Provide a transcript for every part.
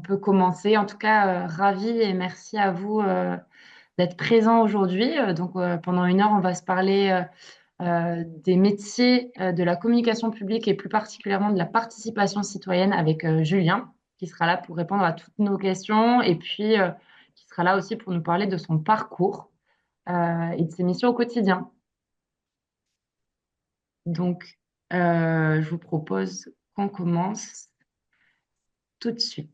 peut commencer. En tout cas, ravi et merci à vous d'être présent aujourd'hui. Pendant 1 heure, on va se parler des métiers de la communication publique et plus particulièrement de la participation citoyenne avec Julien, qui sera là pour répondre à toutes nos questions et puis qui sera là aussi pour nous parler de son parcours et de ses missions au quotidien. Je vous propose qu'on commence tout de suite.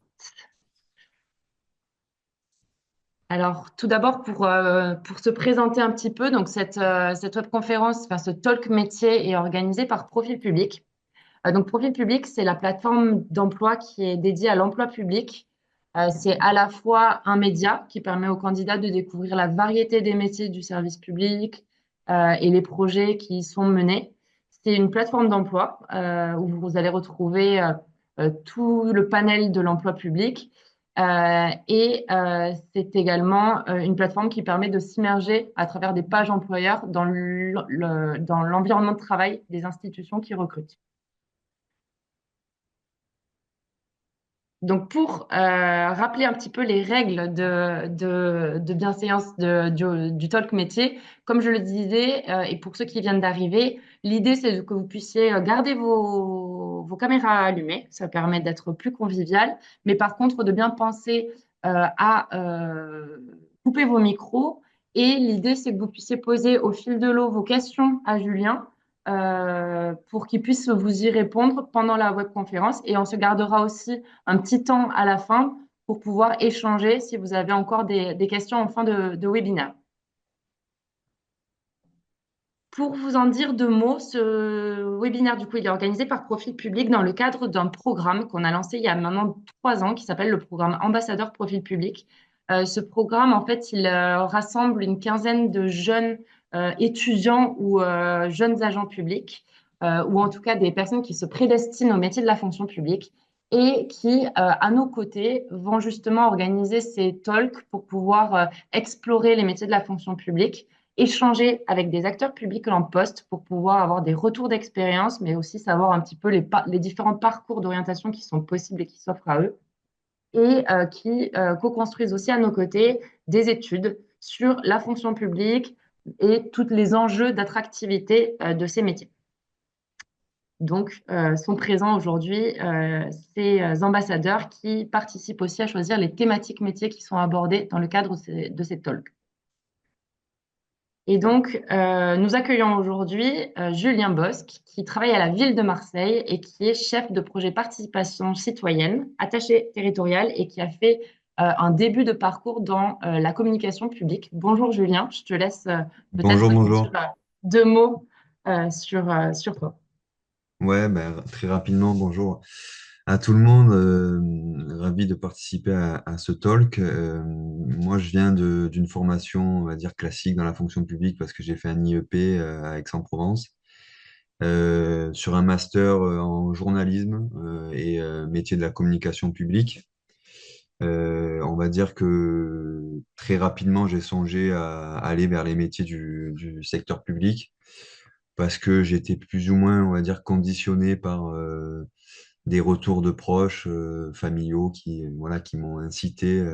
Alors, tout d'abord, pour se présenter un petit peu, cette webconférence, enfin, ce talk métier est organisé par Profil Public. Profil Public, c'est la plateforme d'emploi qui est dédiée à l'emploi public. C'est à la fois un média qui permet aux candidats de découvrir la variété des métiers du service public et les projets qui y sont menés. C'est une plateforme d'emploi où vous allez retrouver tout le panel de l'emploi public. C'est également une plateforme qui permet de s'immerger à travers des pages employeurs dans l'environnement de travail des institutions qui recrutent. Donc, pour rappeler un petit peu les règles de bienséance du talk métier, comme je le disais, et pour ceux qui viennent d'arriver, l'idée, c'est que vous puissiez garder vos caméras allumées. Ça permet d'être plus convivial. Mais par contre, de bien penser à couper vos micros. Et l'idée, c'est que vous puissiez poser au fil de l'eau vos questions à Julien pour qu'il puisse vous y répondre pendant la webconférence. Et on se gardera aussi un petit temps à la fin pour pouvoir échanger si vous avez encore des questions en fin de webinaire. Pour vous en dire 2 mots, ce webinaire, du coup, il est organisé par Profil Public dans le cadre d'un programme qu'on a lancé il y a maintenant 3 ans qui s'appelle le programme Ambassadeur Profil Public. Ce programme, en fait, il rassemble une quinzaine de jeunes étudiants ou jeunes agents publics, ou en tout cas des personnes qui se prédestinent au métier de la fonction publique et qui, à nos côtés, vont justement organiser ces talks pour pouvoir explorer les métiers de la fonction publique, échanger avec des acteurs publics en poste pour pouvoir avoir des retours d'expérience, mais aussi savoir un petit peu les différents parcours d'orientation qui sont possibles et qui s'offrent à eux, et qui co-construisent aussi à nos côtés des études sur la fonction publique et tous les enjeux d'attractivité de ces métiers. Sont présents aujourd'hui ces ambassadeurs qui participent aussi à choisir les thématiques métiers qui sont abordées dans le cadre de ces talks. Nous accueillons aujourd'hui Julien Bosc, qui travaille à la ville de Marseille et qui est chef de projet participation citoyenne, attaché territorial et qui a fait un début de parcours dans la communication publique. Bonjour Julien, je te laisse Bonjour, peut-être nous bonjour. dire 2 mots sur toi. Ouais, ben, très rapidement, bonjour à tout le monde. Ravi de participer à ce talk. Moi, je viens d'une formation, on va dire, classique dans la fonction publique parce que j'ai fait un IEP à Aix-en-Provence sur un master en journalisme et métier de la communication publique. On va dire que très rapidement, j'ai songé à aller vers les métiers du secteur public parce que j'étais plus ou moins, on va dire, conditionné par des retours de proches familiaux voilà, qui m'ont incité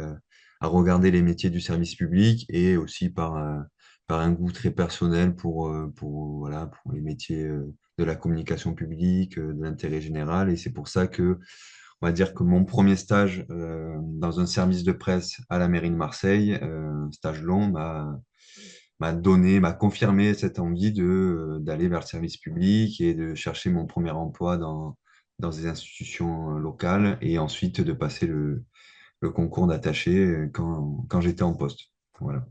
à regarder les métiers du service public et aussi par un goût très personnel voilà, pour les métiers de la communication publique, de l'intérêt général. Et c'est pour ça que, on va dire que mon premier stage dans un service de presse à la mairie de Marseille, un stage long, m'a confirmé cette envie d'aller vers le service public et de chercher mon premier emploi dans des institutions locales et ensuite de passer le concours d'attaché quand j'étais en poste. Voilà.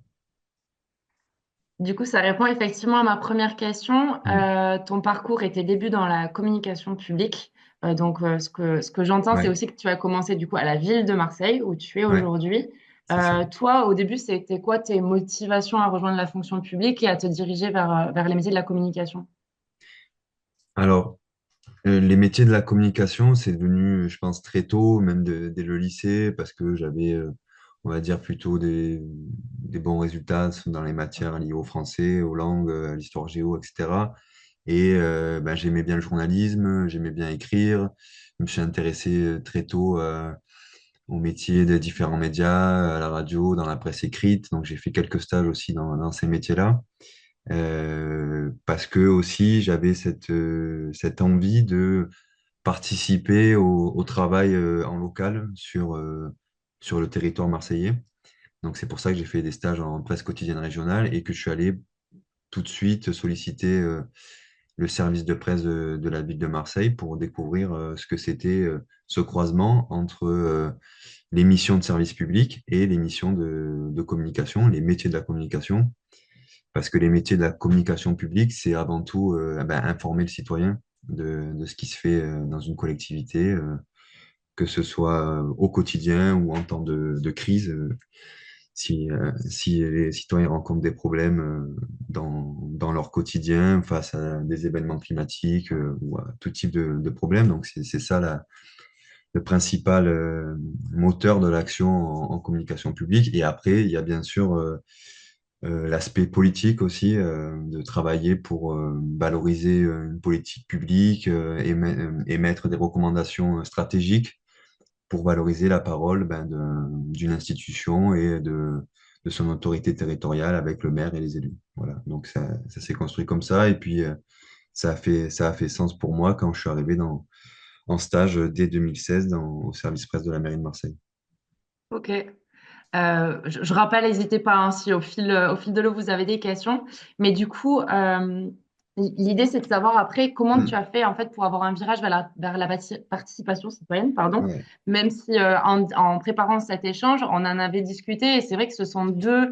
Du coup, ça répond effectivement à ma première question. Mm. Ton parcours et tes débuts dans la communication publique. Ce que j'entends, c'est Ouais, aussi que tu as commencé du coup à la ville de Marseille, où tu es ouais, aujourd'hui. c'est ça. Toi, au début, c'était quoi tes motivations à rejoindre la fonction publique et à te diriger vers les métiers de la communication? Alors, les métiers de la communication, c'est devenu, je pense, très tôt, même dès le lycée, parce que j'avais, on va dire, plutôt des bons résultats dans les matières liées au français, aux langues, à l'histoire géo, etc. Et ben, j'aimais bien le journalisme, j'aimais bien écrire. Je me suis intéressé très tôt au métier de différents médias, à la radio, dans la presse écrite. Donc j'ai fait quelques stages aussi dans ces métiers-là. Parce que aussi j'avais cette envie de participer au travail en local sur le territoire marseillais. Donc c'est pour ça que j'ai fait des stages en presse quotidienne régionale et que je suis allé tout de suite solliciter le service de presse de la ville de Marseille pour découvrir ce que c'était ce croisement entre les missions de service public et les missions de communication, les métiers de la communication. Parce que les métiers de la communication publique, c'est avant tout informer le citoyen de ce qui se fait dans une collectivité, que ce soit au quotidien ou en temps de crise. Si les citoyens rencontrent des problèmes dans leur quotidien face à des événements climatiques ou à tout type de problèmes. Donc, c'est ça le principal moteur de l'action en communication publique. Et après, il y a bien sûr l'aspect politique aussi, de travailler pour valoriser une politique publique, émettre des recommandations stratégiques pour valoriser la parole d'une institution et de son autorité territoriale avec le maire et les élus. Voilà, donc ça s'est construit comme ça. Et puis, ça a fait sens pour moi quand je suis arrivé en stage dès 2016 au service presse de la mairie de Marseille. Ok. Je rappelle, n'hésitez pas hein, si au fil de l'eau vous avez des questions. Mais du coup, l'idée c'est de savoir après comment tu Hmm. as fait en fait pour avoir un virage vers la participation citoyenne, pardon. Ouais, Même si en préparant cet échange, on en avait discuté et c'est vrai que ce sont deux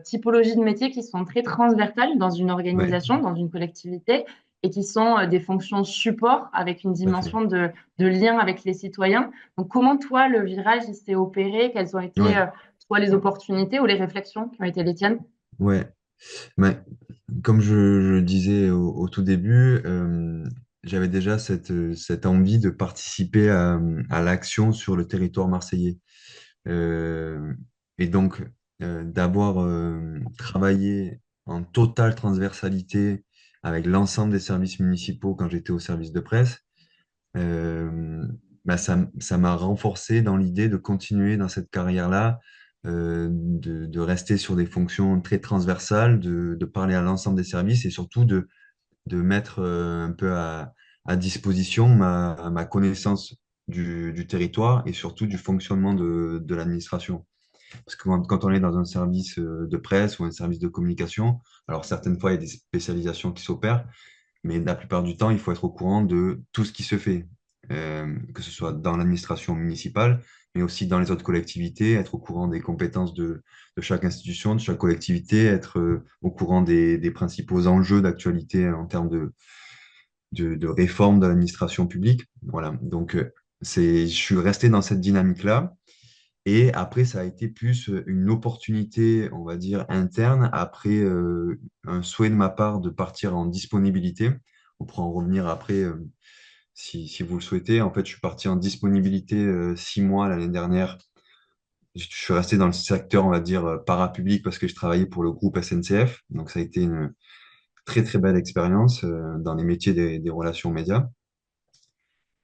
typologies de métiers qui sont très transversales dans une ouais, organisation, dans une collectivité et qui sont des fonctions support avec une tout à fait. dimension de lien avec les citoyens. Donc, comment toi, le virage, il s'est opéré? Quelles ont été Ouais, soit les opportunités ou les réflexions qui ont été les tiennes? ouais. Mais comme je disais au tout début, j'avais déjà cette envie de participer à l'action sur le territoire marseillais. Euh, et donc, d'avoir travaillé en totale transversalité avec l'ensemble des services municipaux quand j'étais au service de presse, euh, ça m'a renforcé dans l'idée de continuer dans cette carrière-là, de rester sur des fonctions très transversales, de parler à l'ensemble des services et surtout de mettre un peu à disposition ma connaissance du territoire et surtout du fonctionnement de l'administration. Parce que quand on est dans un service de presse ou un service de communication, alors certaines fois, il y a des spécialisations qui s'opèrent, mais la plupart du temps, il faut être au courant de tout ce qui se fait, que ce soit dans l'administration municipale, mais aussi dans les autres collectivités, être au courant des compétences de chaque institution, de chaque collectivité, être au courant des principaux enjeux d'actualité en termes de réforme de l'administration publique. Voilà, donc je suis resté dans cette dynamique-là. Et après, ça a été plus une opportunité, on va dire, interne, après un souhait de ma part de partir en disponibilité. On pourra en revenir après si vous le souhaitez. En fait, je suis parti en disponibilité 6 mois l'année dernière. Je suis resté dans le secteur, on va dire, parapublic parce que je travaillais pour le groupe SNCF. Donc, ça a été une très, très belle expérience dans les métiers des relations médias.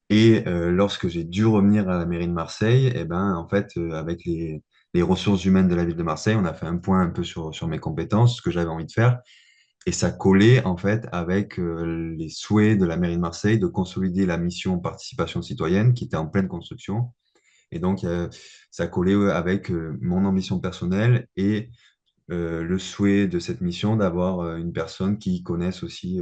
Et lorsque j'ai dû revenir à la mairie de Marseille, eh ben, en fait, avec les ressources humaines de la ville de Marseille, on a fait un point un peu sur mes compétences, ce que j'avais envie de faire. Et ça collait, en fait, avec les souhaits de la mairie de Marseille de consolider la mission participation citoyenne qui était en pleine construction. Et donc, ça collait avec mon ambition personnelle et le souhait de cette mission d'avoir une personne qui connaisse aussi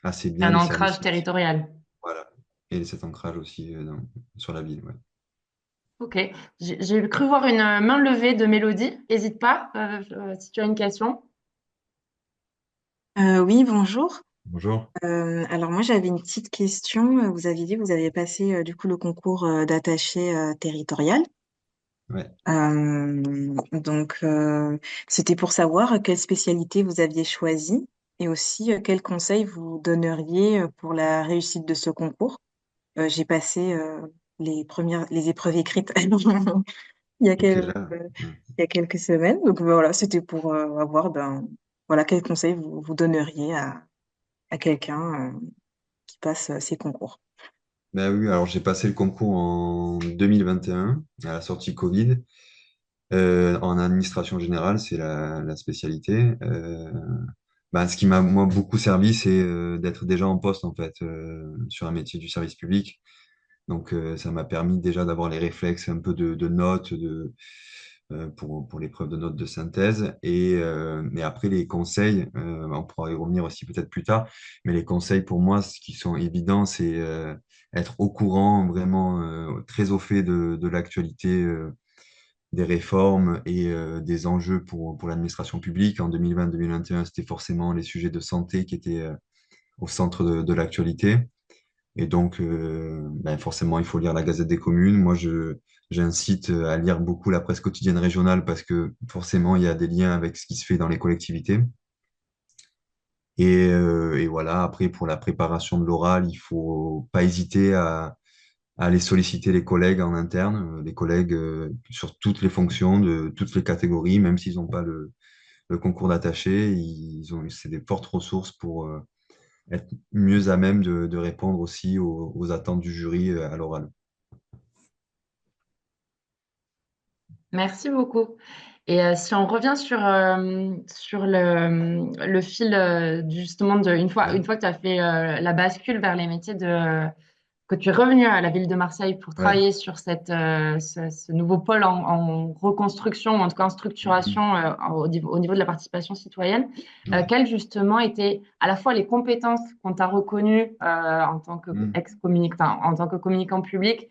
assez bien Un les ancrage services municipaux. territorial. Voilà. Et cet ancrage aussi sur la ville. Ouais. Ok. J'ai cru voir une main levée de Mélodie. N'hésite pas si tu as une question. Oui, bonjour. Bonjour. Alors moi j'avais une petite question. Vous aviez dit que vous aviez passé du coup le concours d'attaché territorial. Ouais. C'était pour savoir quelle spécialité vous aviez choisi et aussi quels conseils vous donneriez pour la réussite de ce concours. J'ai passé les épreuves écrites il y a Ok, quel- là. il y a quelques semaines. Donc voilà, c'était pour avoir voilà quels conseils vous donneriez à quelqu'un qui passe ces concours. Ben oui, alors j'ai passé le concours en 2021, à la sortie Covid, en administration générale, c'est la spécialité. Ben, ce qui m'a moi beaucoup servi, c'est d'être déjà en poste en fait sur un métier du service public. Donc ça m'a permis déjà d'avoir les réflexes un peu de notes, pour l'épreuve de notes de synthèse. Et après, les conseils, on pourra y revenir aussi peut-être plus tard, mais les conseils pour moi, ce qui sont évidents, c'est être au courant, vraiment très au fait de l'actualité, des réformes et des enjeux pour l'administration publique. En 2020-2021, c'était forcément les sujets de santé qui étaient au centre de l'actualité. Et donc, ben forcément, il faut lire la Gazette des communes. Moi, j'incite à lire beaucoup la presse quotidienne régionale parce que forcément, il y a des liens avec ce qui se fait dans les collectivités. Et voilà, après, pour la préparation de l'oral, il faut pas hésiter à aller solliciter les collègues en interne, les collègues sur toutes les fonctions, de toutes les catégories, même s'ils n'ont pas le concours d'attaché, c'est des fortes ressources pour être mieux à même de répondre aussi aux attentes du jury à l'oral. Merci beaucoup. Et si on revient sur le fil justement une Ouais, fois que tu as fait la bascule vers les métiers que tu es revenu à la ville de Marseille pour ouais. travailler sur ce nouveau pôle en reconstruction, ou en tout cas en Mhm. structuration au niveau de la participation citoyenne, Ouais. quelles justement étaient à la fois les compétences qu'on t'a reconnues en tant que Mhm. en tant que communicant public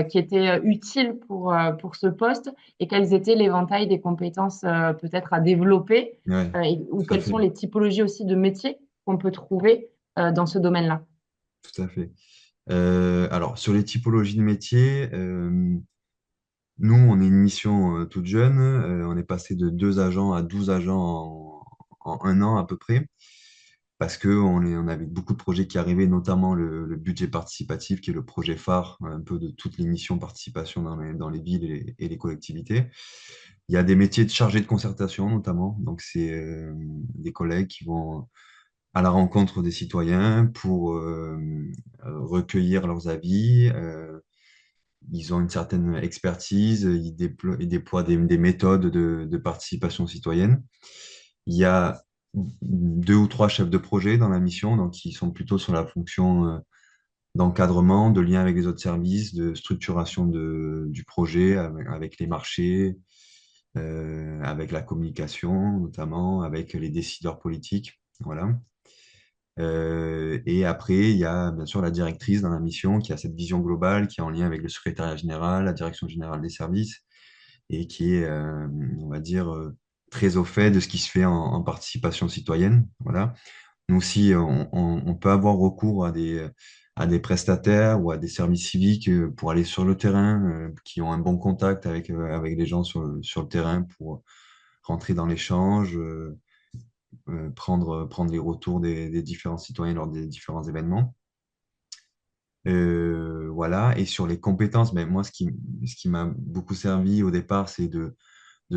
qui étaient utiles pour ce poste et quels étaient l'éventail des compétences peut-être à développer Ouais, ou tout à quelles sont fait, les typologies aussi de métiers qu'on peut trouver dans ce domaine-là. tout à fait. Alors, sur les typologies de métiers, nous, on est une mission toute jeune. On est passé de 2 agents à 12 agents en un an à peu près, parce que on avait beaucoup de projets qui arrivaient, notamment le budget participatif, qui est le projet phare un peu de toutes les missions participation dans les villes et les collectivités. Il y a des métiers de chargé de concertation, notamment. Donc, c'est des collègues qui vont à la rencontre des citoyens pour recueillir leurs avis. Ils ont une certaine expertise, ils déploient des méthodes de participation citoyenne. Il y a 2 ou 3 chefs de projet dans la mission, donc qui sont plutôt sur la fonction d'encadrement, de lien avec les autres services, de structuration du projet avec les marchés, avec la communication notamment, avec les décideurs politiques. Voilà. Et après, il y a bien sûr la directrice dans la mission qui a cette vision globale, qui est en lien avec le secrétariat général, la direction générale des services, et qui est, on va dire, très au fait de ce qui se fait en participation citoyenne. Voilà. Nous aussi, on peut avoir recours à des prestataires ou à des services civiques pour aller sur le terrain, qui ont un bon contact avec les gens sur le terrain pour rentrer dans l'échange, prendre les retours des différents citoyens lors des différents événements. Voilà. Et sur les compétences, ben, moi, ce qui m'a beaucoup servi au départ, c'est de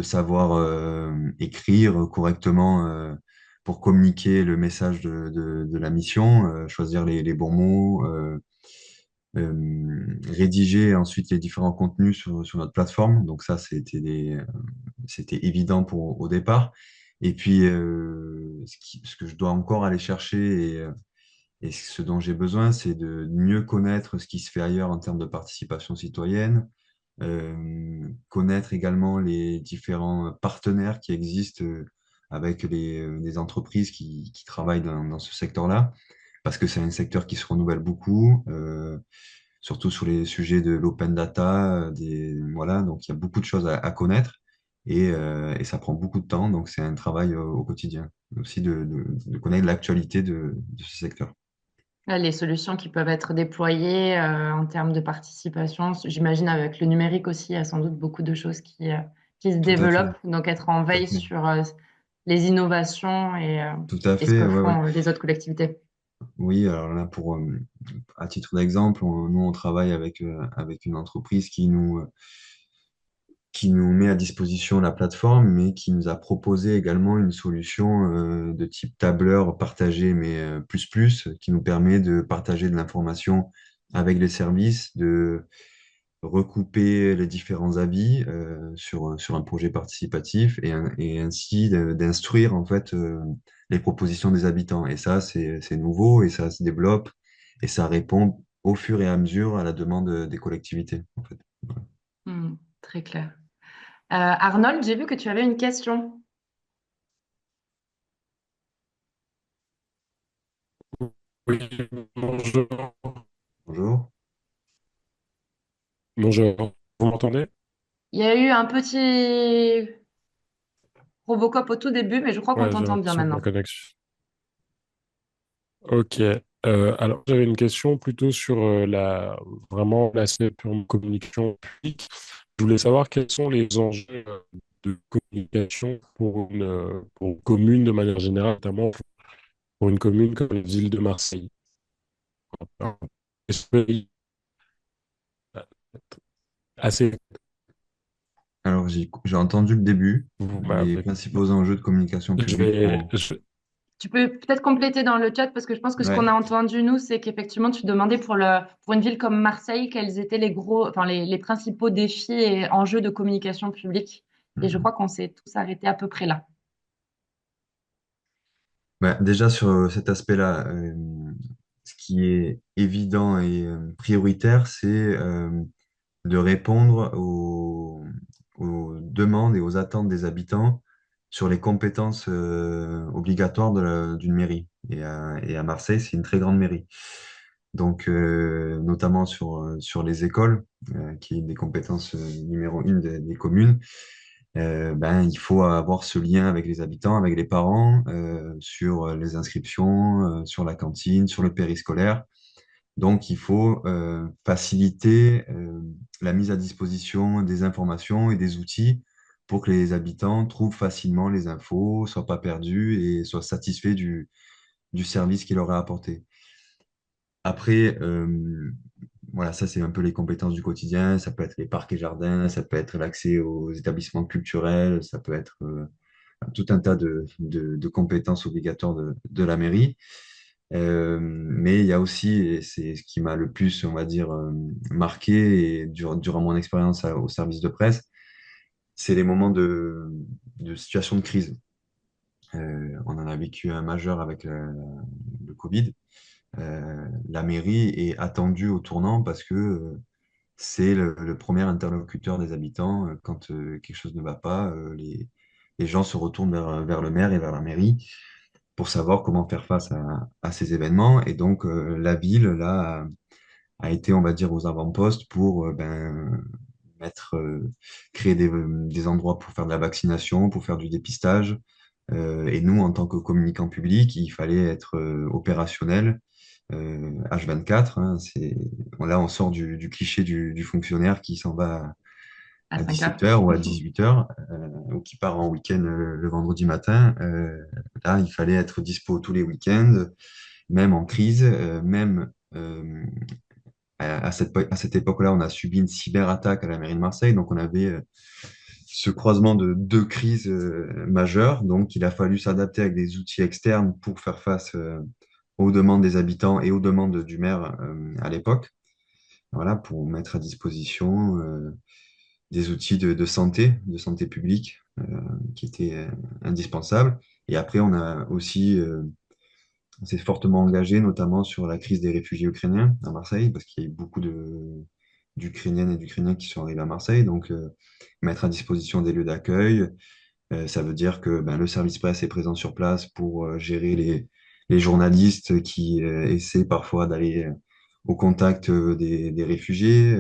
savoir écrire correctement pour communiquer le message de la mission, choisir les bons mots, rédiger ensuite les différents contenus sur notre plateforme. Donc ça, c'était évident au départ. Et puis, ce que je dois encore aller chercher et ce dont j'ai besoin, c'est de mieux connaître ce qui se fait ailleurs en termes de participation citoyenne, connaître également les différents partenaires qui existent avec les entreprises qui travaillent dans ce secteur-là, parce que c'est un secteur qui se renouvelle beaucoup, surtout sur les sujets de l'open data, voilà, donc il y a beaucoup de choses à connaître et ça prend beaucoup de temps, donc c'est un travail au quotidien, aussi de connaître l'actualité de ce secteur. Les solutions qui peuvent être déployées en termes de participation, j'imagine avec le numérique aussi, il y a sans doute beaucoup de choses qui se Tout à fait, développent. Donc être en tout à veille fait. sur les innovations Tout à et ce fait, que ouais, ouais. font les autres collectivités. Oui, alors là, à titre d'exemple, nous, on travaille avec une entreprise qui nous met à disposition la plateforme, mais qui nous a proposé également une solution de type tableur partagé, mais plus, qui nous permet de partager de l'information avec les services de recouper les différents avis sur un projet participatif et ainsi d'instruire en fait les propositions des habitants. Et ça, c'est nouveau et ça se développe et ça répond au fur et à mesure à la demande des collectivités, en fait. Voilà. Très clair. Arnold, j'ai vu que tu avais une question. Oui, bonjour. Bonjour. Bonjour. Vous m'entendez? Il y a eu un petit Robocop au tout début, mais je crois qu'on Ouais, j'ai t'entend bien l'impression que ma maintenant. connexion. Ok. Alors, j'avais une question plutôt sur vraiment l'aspect purement communication publique. Je voulais savoir quels sont les enjeux de communication pour une commune de manière générale, notamment pour une commune comme la ville de Marseille. Est-ce que- Assez, Alors, j'ai entendu le début, vous les m'avez. principaux enjeux de communication Je publique vais, pour... je- Tu peux peut-être compléter dans le chat parce que je pense que ce qu'on a Ouais. entendu, nous, c'est qu'effectivement, tu demandais pour une ville comme Marseille, quels étaient les principaux défis et enjeux de communication publique. Et je Mhm. crois qu'on s'est tous arrêtés à peu près là. Bah, déjà, sur cet aspect-là, ce qui est évident et prioritaire, c'est de répondre aux demandes et aux attentes des habitants sur les compétences obligatoires d'une mairie. Et à Marseille, c'est une très grande mairie. Donc, notamment sur les écoles, qui est une des compétences numéro une des communes, ben, il faut avoir ce lien avec les habitants, avec les parents, sur les inscriptions, sur la cantine, sur le périscolaire. Donc, il faut faciliter la mise à disposition des informations et des outils pour que les habitants trouvent facilement les infos, soient pas perdus et soient satisfaits du service qui leur est apporté. Après, voilà, ça c'est un peu les compétences du quotidien. Ça peut être les parcs et jardins, ça peut être l'accès aux établissements culturels, ça peut être tout un tas de compétences obligatoires de la mairie. Mais il y a aussi, et c'est ce qui m'a le plus, on va dire, marqué et durant mon expérience au service de presse, c'est les moments de situation de crise. On en a vécu un majeur avec le Covid. La mairie est attendue au tournant parce que c'est le premier interlocuteur des habitants. Quand quelque chose ne va pas, les gens se retournent vers le maire et vers la mairie pour savoir comment faire face à ces événements. Et donc, la ville, là, a été, on va dire, aux avant-postes pour ben, mettre, créer des endroits pour faire de la vaccination, pour faire du dépistage. Et nous, en tant que communicants publics, il fallait être opérationnel H24. Hein, là, on sort du cliché du fonctionnaire qui s'en va À à 5 heures. 17 heures ou à 18 heures ou qui part en week-end le vendredi matin. Là, il fallait être dispo tous les week-ends, même en crise, même à cette époque-là, on a subi une cyberattaque à la mairie de Marseille, donc on avait ce croisement de deux crises majeures, donc il a fallu s'adapter avec des outils externes pour faire face aux demandes des habitants et aux demandes du maire à l'époque, voilà, pour mettre à disposition des outils de santé publique, qui étaient indispensables. Et après, on s'est fortement engagé, notamment sur la crise des réfugiés ukrainiens à Marseille, parce qu'il y a eu beaucoup d'Ukrainiennes et d'Ukrainiens qui sont arrivés à Marseille. Donc, mettre à disposition des lieux d'accueil, ça veut dire que ben, le service presse est présent sur place pour gérer les journalistes qui essaient parfois d'aller au contact des réfugiés,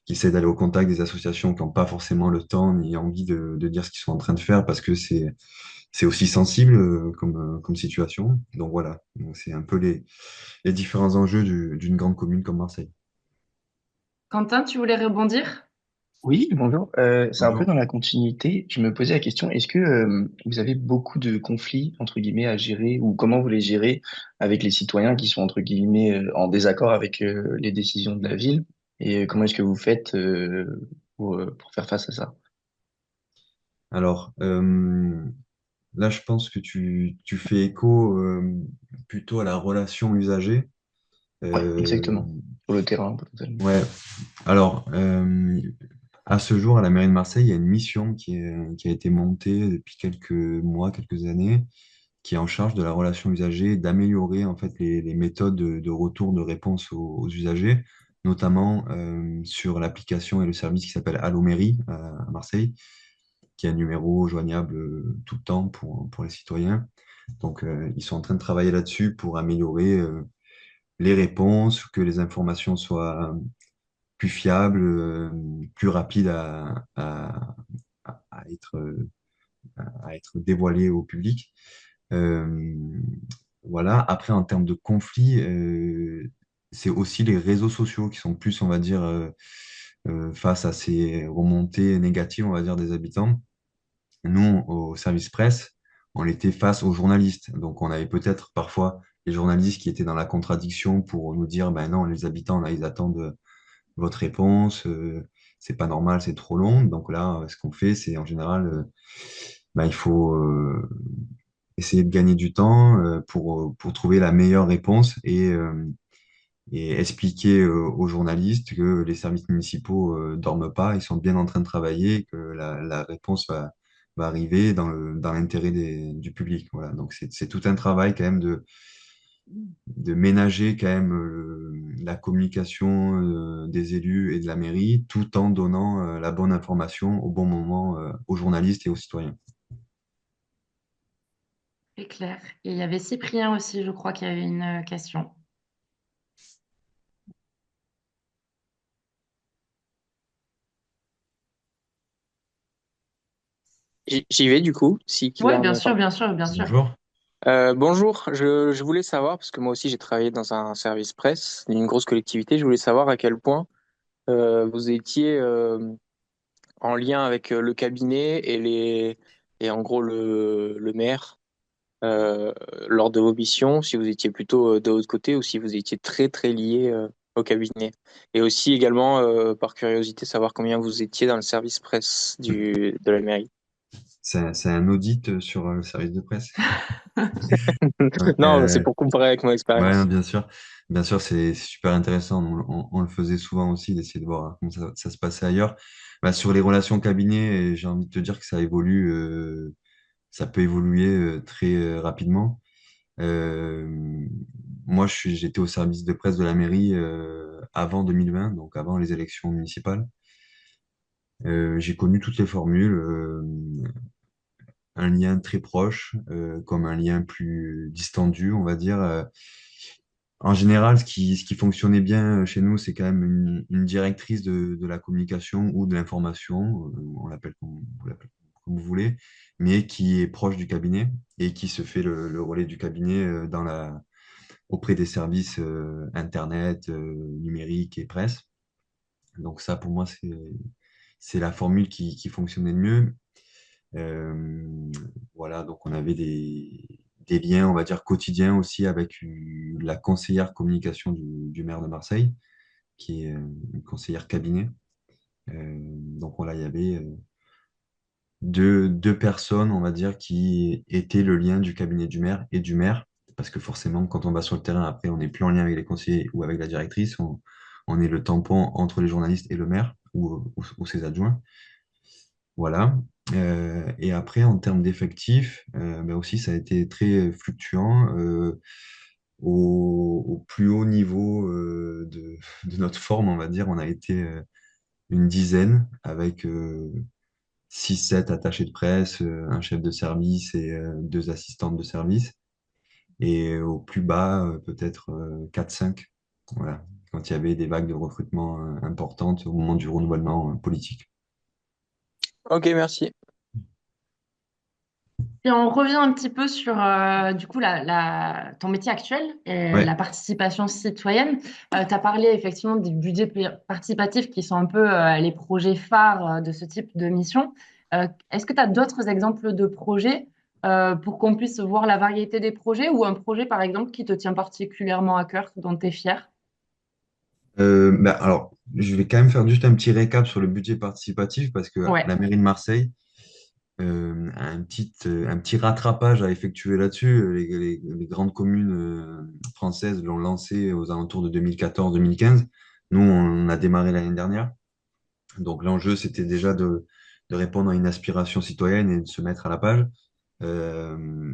qui essaient d'aller au contact des associations qui n'ont pas forcément le temps ni envie de dire ce qu'ils sont en train de faire parce que c'est aussi sensible comme situation. Donc voilà, donc, c'est un peu les différents enjeux d'une grande commune comme Marseille. Quentin, tu voulais rebondir? Oui, bonjour. C'est un peu Bonjour. dans la continuité. Je me posais la question, est-ce que vous avez beaucoup de conflits, entre guillemets, à gérer ou comment vous les gérez avec les citoyens qui sont, entre guillemets, en désaccord avec les décisions de la ville? Et comment est-ce que vous faites pour faire face à ça? Alors, là, je pense que tu fais écho plutôt à la relation usagée. Ouais, Euh, exactement. Sur le terrain, potentiellement. ouais. Alors, à ce jour, à la mairie de Marseille, il y a une mission qui a été montée depuis quelques mois, quelques années, qui est en charge de la relation usager, d'améliorer en fait les méthodes de retour de réponse aux usagers, notamment sur l'application et le service qui s'appelle Allo Mairie à Marseille, qui est un numéro joignable tout le temps pour les citoyens. Donc, ils sont en train de travailler là-dessus pour améliorer les réponses, que les informations soient plus fiables, plus rapides à être dévoilées au public. Euh, voilà. Après, en termes de conflits, c'est aussi les réseaux sociaux qui sont plus, on va dire, face à ces remontées négatives, on va dire, des habitants. Nous, au service presse, on était face aux journalistes. Donc, on avait peut-être parfois les journalistes qui étaient dans la contradiction pour nous dire, ben non, les habitants, là, ils attendent votre réponse, c'est pas normal, c'est trop long. Donc là, ce qu'on fait, c'est en général, ben, il faut essayer de gagner du temps pour trouver la meilleure réponse et expliquer aux journalistes que les services municipaux dorment pas, ils sont bien en train de travailler, et que la réponse va arriver dans l'intérêt du public. Voilà. Donc c'est tout un travail quand même de ménager quand même la communication des élus et de la mairie, tout en donnant la bonne information au bon moment aux journalistes et aux citoyens. C'est clair. Et il y avait Cyprien aussi, je crois, qui avait une question. J'y vais du coup, si qu'il Oui, a bien mon sûr, temps. bien sûr, bien sûr. Bonjour. Bonjour, je voulais savoir, parce que moi aussi j'ai travaillé dans un service presse d'une grosse collectivité, je voulais savoir à quel point vous étiez en lien avec le cabinet et en gros le maire euh, lors de vos missions, si vous étiez plutôt de l'autre côté ou si vous étiez très très lié au cabinet. Et aussi également, par curiosité, savoir combien vous étiez dans le service presse de la mairie. C'est un audit sur le service de presse. Ouais, Non, c'est pour comparer avec mon ouais, non, expérience. bien sûr, c'est super intéressant. On le faisait souvent aussi d'essayer de voir comment ça se passait ailleurs. Bah, sur les relations cabinet, j'ai envie de te dire que ça évolue, ça peut évoluer très rapidement. Euh, moi, j'étais au service de presse de la mairie avant 2020, donc avant les élections municipales. J'ai connu toutes les formules, un lien très proche, comme un lien plus distendu, on va dire. En général, ce qui fonctionnait bien chez nous, c'est quand même une directrice de la communication ou de l'information, on l'appelle vous l'appelez comme vous voulez, mais qui est proche du cabinet et qui se fait le relais du cabinet auprès des services Internet, numérique et presse. Donc ça, pour moi, c'est la formule qui fonctionnait le mieux. Euh, voilà, donc on avait des liens, on va dire, quotidiens aussi avec la conseillère communication du maire de Marseille, qui est une conseillère cabinet. Donc voilà, il y avait deux personnes, on va dire, qui étaient le lien du cabinet du maire et du maire, parce que forcément, quand on va sur le terrain, après, on n'est plus en lien avec les conseillers ou avec la directrice, on est le tampon entre les journalistes et le maire ou ses adjoints. Voilà. Et après, en termes d'effectifs, ben aussi, ça a été très fluctuant. Au plus haut niveau de notre forme, on va dire, on a été une dizaine avec 6-7 attachés de presse, un chef de service et deux assistantes de service. Et au plus bas, peut-être 4-5. Voilà. Quand il y avait des vagues de recrutement importantes au moment du renouvellement politique. Ok, merci. Et on revient un petit peu sur du coup ton métier actuel et Ouais. la participation citoyenne. Tu as parlé effectivement des budgets participatifs qui sont un peu les projets phares de ce type de mission. Est-ce que tu as d'autres exemples de projets pour qu'on puisse voir la variété des projets ou un projet par exemple qui te tient particulièrement à cœur, dont tu es fier? Ben, alors, je vais quand même faire juste un petit récap sur le budget participatif parce que à Ouais. la mairie de Marseille, un petit rattrapage à effectuer là-dessus. Les grandes communes françaises l'ont lancé aux alentours de 2014-2015. Nous, on a démarré l'année dernière. Donc l'enjeu, c'était déjà de répondre à une aspiration citoyenne et de se mettre à la page.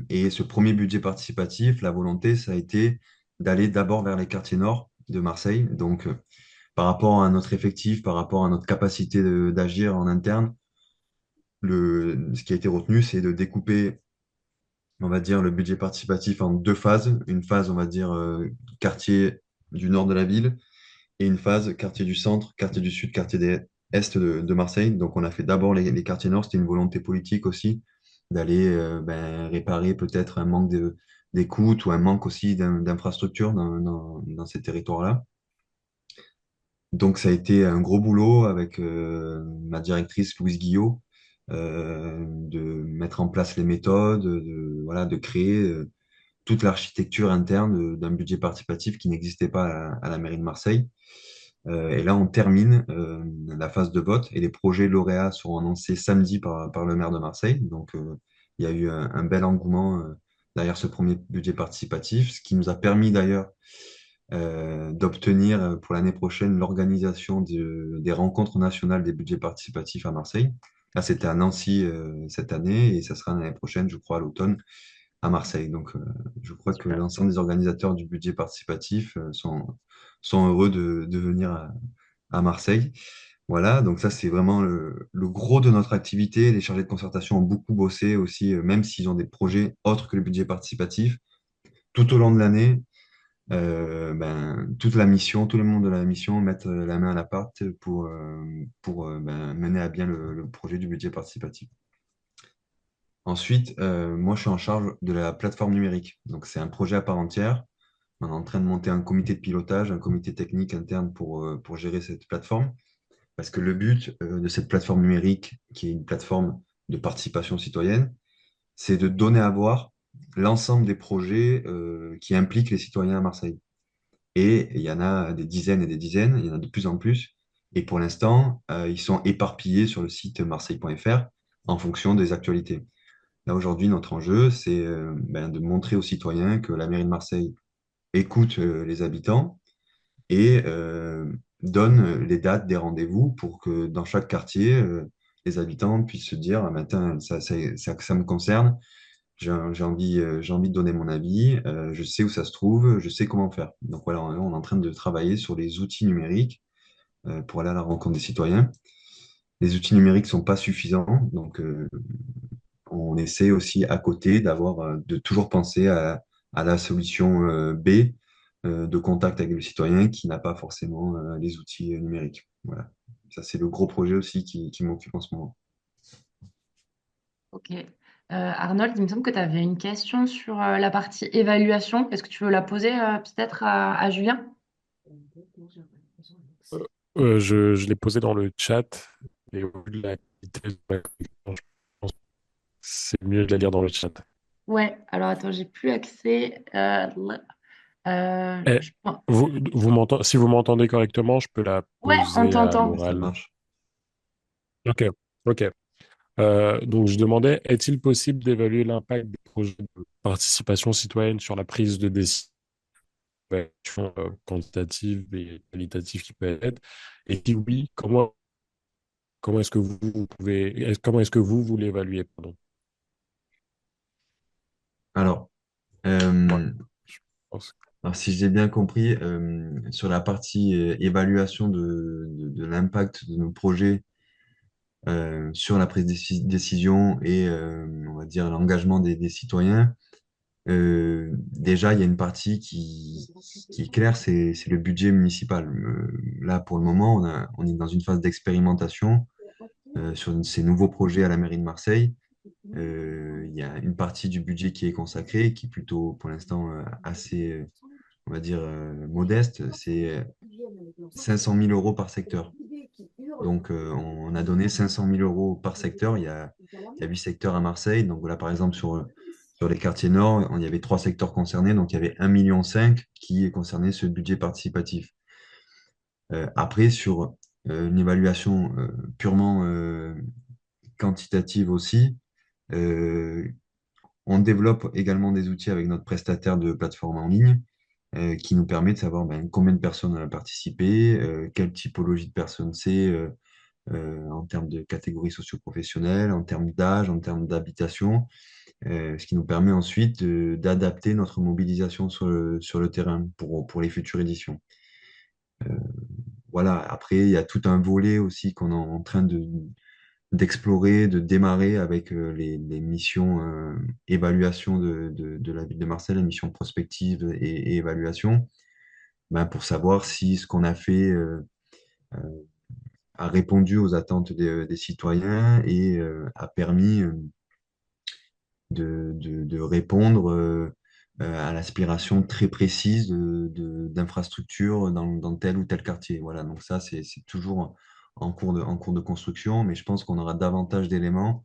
Et ce premier budget participatif, la volonté, ça a été d'aller d'abord vers les quartiers nord de Marseille. Donc, par rapport à notre effectif, par rapport à notre capacité d'agir en interne, ce qui a été retenu, c'est de découper, on va dire, le budget participatif en deux phases. Une phase, on va dire, quartier du nord de la ville et une phase quartier du centre, quartier du sud, quartier est de Marseille. Donc, on a fait d'abord les quartiers nord. C'était une volonté politique aussi d'aller réparer peut-être un manque d'écoute ou un manque aussi d'infrastructures dans ces territoires-là. Donc, ça a été un gros boulot avec ma directrice Louise Guillot, de mettre en place les méthodes, voilà, de créer toute l'architecture interne d'un budget participatif qui n'existait pas à la mairie de Marseille. Et là, on termine la phase de vote et les projets lauréats seront annoncés samedi par le maire de Marseille. Donc, il y a eu un bel engouement derrière ce premier budget participatif, ce qui nous a permis d'ailleurs d'obtenir pour l'année prochaine l'organisation des rencontres nationales des budgets participatifs à Marseille. Là, c'était à Nancy cette année et ça sera l'année prochaine, je crois, à l'automne, à Marseille. Donc, je crois que Super. l'ensemble des organisateurs du budget participatif sont heureux de venir à Marseille. Voilà, donc ça, c'est vraiment le gros de notre activité. Les chargés de concertation ont beaucoup bossé aussi, même s'ils ont des projets autres que le budget participatif. Tout au long de l'année, toute la mission, tout le monde de la mission mettent la main à la pâte pour mener à bien le projet du budget participatif. Ensuite, moi, je suis en charge de la plateforme numérique. Donc, c'est un projet à part entière. On est en train de monter un comité de pilotage, un comité technique interne pour gérer cette plateforme. Parce que le but de cette plateforme numérique, qui est une plateforme de participation citoyenne, c'est de donner à voir l'ensemble des projets qui impliquent les citoyens à Marseille. Et il y en a des dizaines et des dizaines, il y en a de plus en plus. Et pour l'instant, ils sont éparpillés sur le site marseille.fr en fonction des actualités. Là, aujourd'hui, notre enjeu, c'est de montrer aux citoyens que la mairie de Marseille écoute les habitants et donne les dates des rendez-vous pour que dans chaque quartier, les habitants puissent se dire, ah, matin, ça me concerne, j'ai envie de donner mon avis, je sais où ça se trouve, je sais comment faire. Donc voilà, on est en train de travailler sur les outils numériques pour aller à la rencontre des citoyens. Les outils numériques ne sont pas suffisants, donc on essaie aussi à côté de toujours penser à la solution B de contact avec le citoyen qui n'a pas forcément les outils numériques. Voilà. Ça, c'est le gros projet aussi qui m'occupe en ce moment. Ok. Arnold, il me semble que tu avais une question sur la partie évaluation. Est-ce que tu veux la poser peut-être à Julien? Je l'ai posé dans le chat et au vu de la qualité de ma connexion, je pense que c'est mieux de la lire dans le chat. Ouais, alors attends, j'ai plus accès. Eh, si vous m'entendez correctement, je peux la Ouais, on poser à t'entend. Ça l'oral. marche. Ok, ok. Donc, je demandais, est-il possible d'évaluer l'impact des projets de participation citoyenne sur la prise de décision quantitative et qualitative qui peut être? Et si oui, comment est-ce que comment est-ce que vous l'évaluez, pardon? Alors, Ouais, euh, je pense. alors, si j'ai bien compris, sur la partie évaluation de l'impact de nos projets sur la prise de décision et on va dire l'engagement des citoyens, déjà il y a une partie qui est claire, c'est le budget municipal. Là, pour le moment, on est dans une phase d'expérimentation sur ces nouveaux projets à la mairie de Marseille. Il y a une partie du budget qui est consacrée, qui est plutôt pour l'instant assez, on va dire, modeste. C'est 500 000 euros par secteur. Donc, on a donné 500 000 euros par secteur. Il y a 8 secteurs à Marseille. Donc, voilà, par exemple, sur les quartiers nord, il y avait 3 secteurs concernés. Donc, il y avait 1,5 million qui concernait ce budget participatif. Après, sur une évaluation purement quantitative aussi, Euh, on développe également des outils avec notre prestataire de plateforme en ligne qui nous permet de savoir combien de personnes ont participé, quelle typologie de personnes c'est en termes de catégories socio-professionnelles, en termes d'âge, en termes d'habitation, ce qui nous permet ensuite d'adapter notre mobilisation sur le terrain pour les futures éditions. Voilà, après, il y a tout un volet aussi qu'on est en train d'explorer, de démarrer avec les missions évaluation de la ville de Marseille, les missions prospectives et évaluation, pour savoir si ce qu'on a fait a répondu aux attentes des citoyens et a permis de répondre à l'aspiration très précise d'infrastructures dans tel ou tel quartier. Voilà, donc ça, c'est toujours en cours de construction, mais je pense qu'on aura davantage d'éléments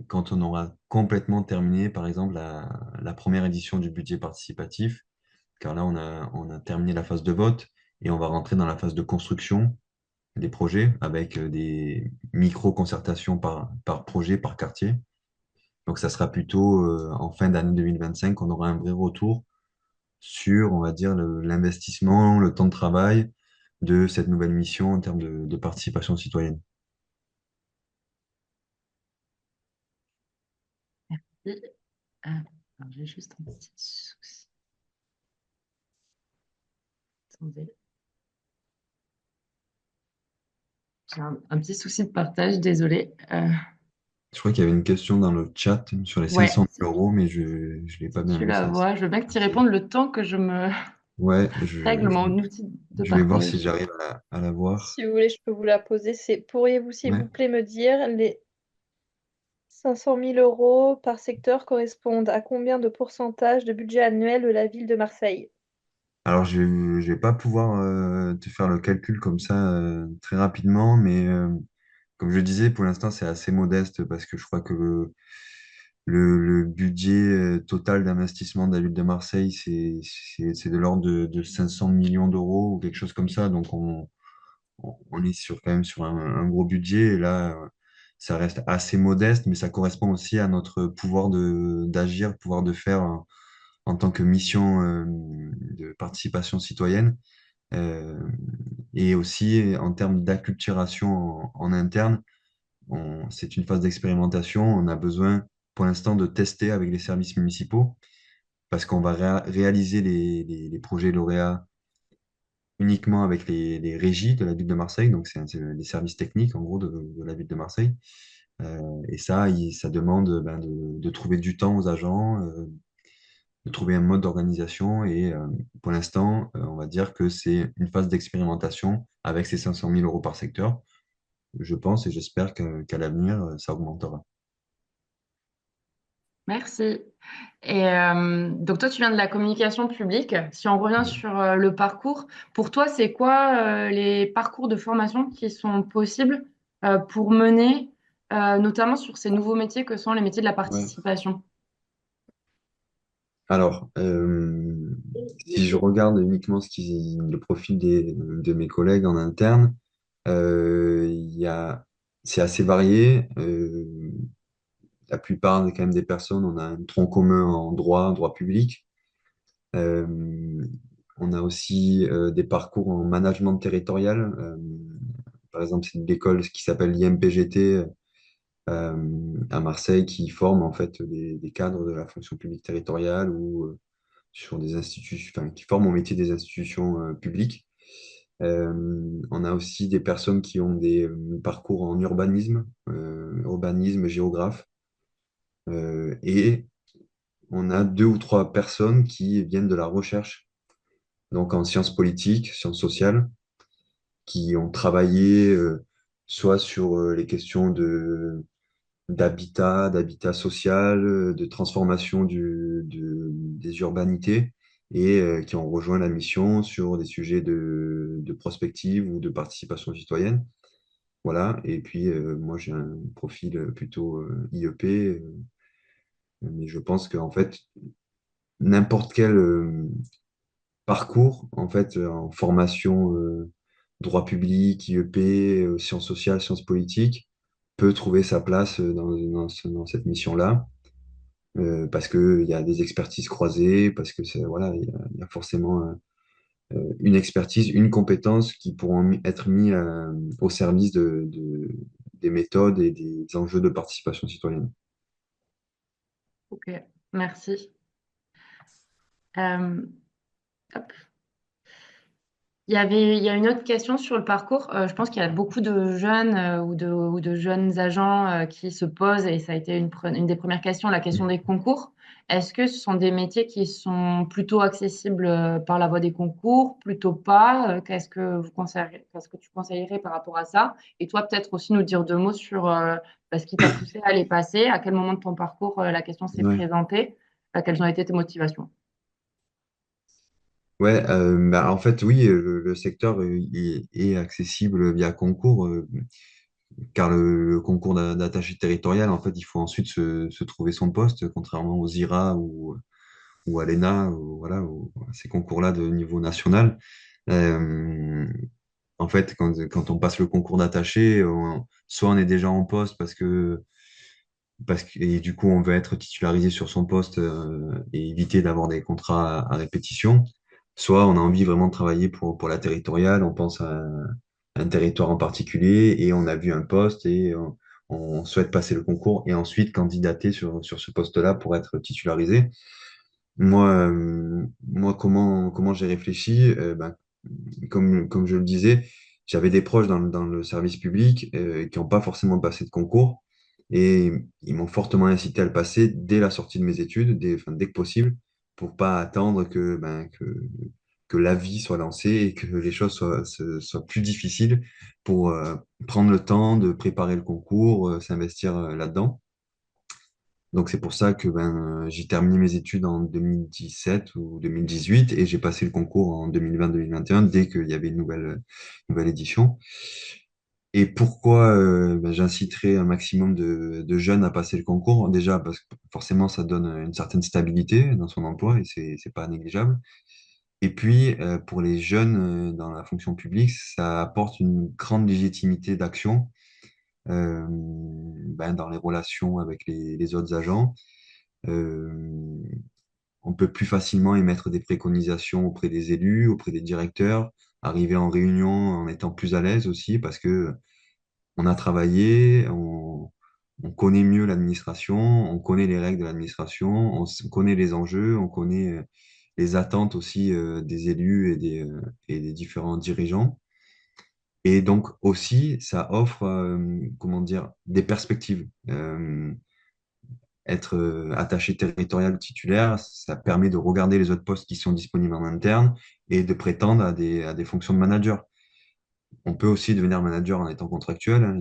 quand on aura complètement terminé, par exemple, la première édition du budget participatif, car là, on a terminé la phase de vote et on va rentrer dans la phase de construction des projets avec des micro-concertations par projet, par quartier. Donc, ça sera plutôt en fin d'année 2025 qu'on aura un vrai retour sur, on va dire, l'investissement, le temps de travail de cette nouvelle mission en termes de participation citoyenne. Merci. Alors, j'ai juste un petit souci. Attendez. J'ai un petit souci de partage, désolé. Je crois qu'il y avait une question dans le chat sur les Ouais, 500 000 euros, mais je ne l'ai pas si bien tu vu la ça. vois, je veux bien que tu y répondes le temps que je me Ouais, règle mon outil de je vais voir si partage. j'arrive à la voir. Si vous voulez, je peux vous la poser. Pourriez-vous, s'il Ouais. vous plaît, me dire les 500 000 euros par secteur correspondent à combien de pourcentage de budget annuel de la ville de Marseille? Alors, je ne vais pas pouvoir te faire le calcul comme ça très rapidement, mais comme je disais, pour l'instant, c'est assez modeste parce que je crois que le budget total d'investissement de la ville de Marseille, c'est de l'ordre de 500 millions d'euros ou quelque chose comme ça. Donc, on est quand même sur un gros budget. Et là, ça reste assez modeste, mais ça correspond aussi à notre pouvoir d'agir, pouvoir de faire en tant que mission de participation citoyenne. Euh, et aussi en termes d'acculturation en interne, c'est une phase d'expérimentation. On a besoin pour l'instant de tester avec les services municipaux parce qu'on va réaliser les projets lauréats uniquement avec les régies de la ville de Marseille. Donc, c'est les services techniques en gros de la ville de Marseille. Et ça, ça demande de trouver du temps aux agents, de trouver un mode d'organisation. Et pour l'instant, on va dire que c'est une phase d'expérimentation avec ces 500 000 euros par secteur. Je pense et j'espère qu'à l'avenir, ça augmentera. Merci. Et donc toi, tu viens de la communication publique. Si on revient Ouais. sur le parcours, pour toi, c'est quoi les parcours de formation qui sont possibles pour mener, notamment sur ces nouveaux métiers que sont les métiers de la Ouais. participation? Alors, si je regarde uniquement le profil de mes collègues en interne, il y a, c'est assez varié. La plupart quand même des personnes, on a un tronc commun en droit public. Euh, on a aussi des parcours en management territorial. Par exemple, c'est de l'école qui s'appelle l'IMPGT à Marseille qui forme en fait des cadres de la fonction publique territoriale ou sur des institutions, enfin, qui forment au métier des institutions publiques. On a aussi des personnes qui ont des parcours en urbanisme, géographe, et on a deux ou trois personnes qui viennent de la recherche, donc en sciences politiques, sciences sociales, qui ont travaillé soit sur les questions d'habitat social, de transformation des urbanités, et qui ont rejoint la mission sur des sujets de prospective ou de participation citoyenne. Voilà, et puis moi j'ai un profil plutôt IEP, mais je pense qu'en fait, n'importe quel parcours, en fait, en formation droit public, IEP, sciences sociales, sciences politiques, peut trouver sa place dans cette mission-là, parce qu'il y a des expertises croisées, parce que voilà, il y a forcément une expertise, une compétence qui pourront être mis au service des méthodes et des enjeux de participation citoyenne. Ok, merci. Euh, hop. Il y a une autre question sur le parcours. Je pense qu'il y a beaucoup de jeunes ou de jeunes agents qui se posent, et ça a été une des premières questions, la question des concours. Est-ce que ce sont des métiers qui sont plutôt accessibles par la voie des concours, plutôt pas? Qu'est-ce que tu conseillerais par rapport à ça? Et toi, peut-être aussi nous dire deux mots sur ce qui t'a poussé à les passer, à quel moment de ton parcours la question s'est Ouais. présentée, quelles ont été tes motivations? Ouais, bah, en fait, oui, le secteur est accessible via concours, car le concours d'attaché territorial, en fait, il faut ensuite se trouver son poste, contrairement aux IRA ou à l'ENA, ou, voilà, ou à ces concours-là de niveau national. Euh, En fait, quand on passe le concours d'attaché, soit on est déjà en poste et du coup, on veut être titularisé sur son poste et éviter d'avoir des contrats à répétition. Soit on a envie vraiment de travailler pour la territoriale, on pense à un territoire en particulier et on a vu un poste et on souhaite passer le concours et ensuite candidater sur ce poste-là pour être titularisé. Moi, comment j'ai réfléchi? Ben, comme je le disais, j'avais des proches dans le service public qui n'ont pas forcément passé de concours et ils m'ont fortement incité à le passer dès la sortie de mes études, enfin, dès que possible, pour pas attendre que la vie soit lancée et que les choses soient plus difficiles pour prendre le temps de préparer le concours, s'investir là-dedans. Donc c'est pour ça que j'ai terminé mes études en 2017 ou 2018 et j'ai passé le concours en 2020-2021 dès qu'il y avait une nouvelle édition. Et pourquoi j'inciterai un maximum de jeunes à passer le concours? Déjà parce que forcément ça donne une certaine stabilité dans son emploi et c'est pas négligeable. Et puis pour les jeunes dans la fonction publique, ça apporte une grande légitimité d'action dans les relations avec les autres agents. Euh, on peut plus facilement émettre des préconisations auprès des élus, auprès des directeurs, arriver en réunion en étant plus à l'aise aussi parce que on a travaillé, on connaît mieux l'administration, on connaît les règles de l'administration, on connaît les enjeux, on connaît les attentes aussi des élus et des différents dirigeants. Et donc aussi, ça offre, comment dire, des perspectives. Être attaché territorial ou titulaire, ça permet de regarder les autres postes qui sont disponibles en interne et de prétendre à des fonctions de manager. On peut aussi devenir manager en étant contractuel, hein,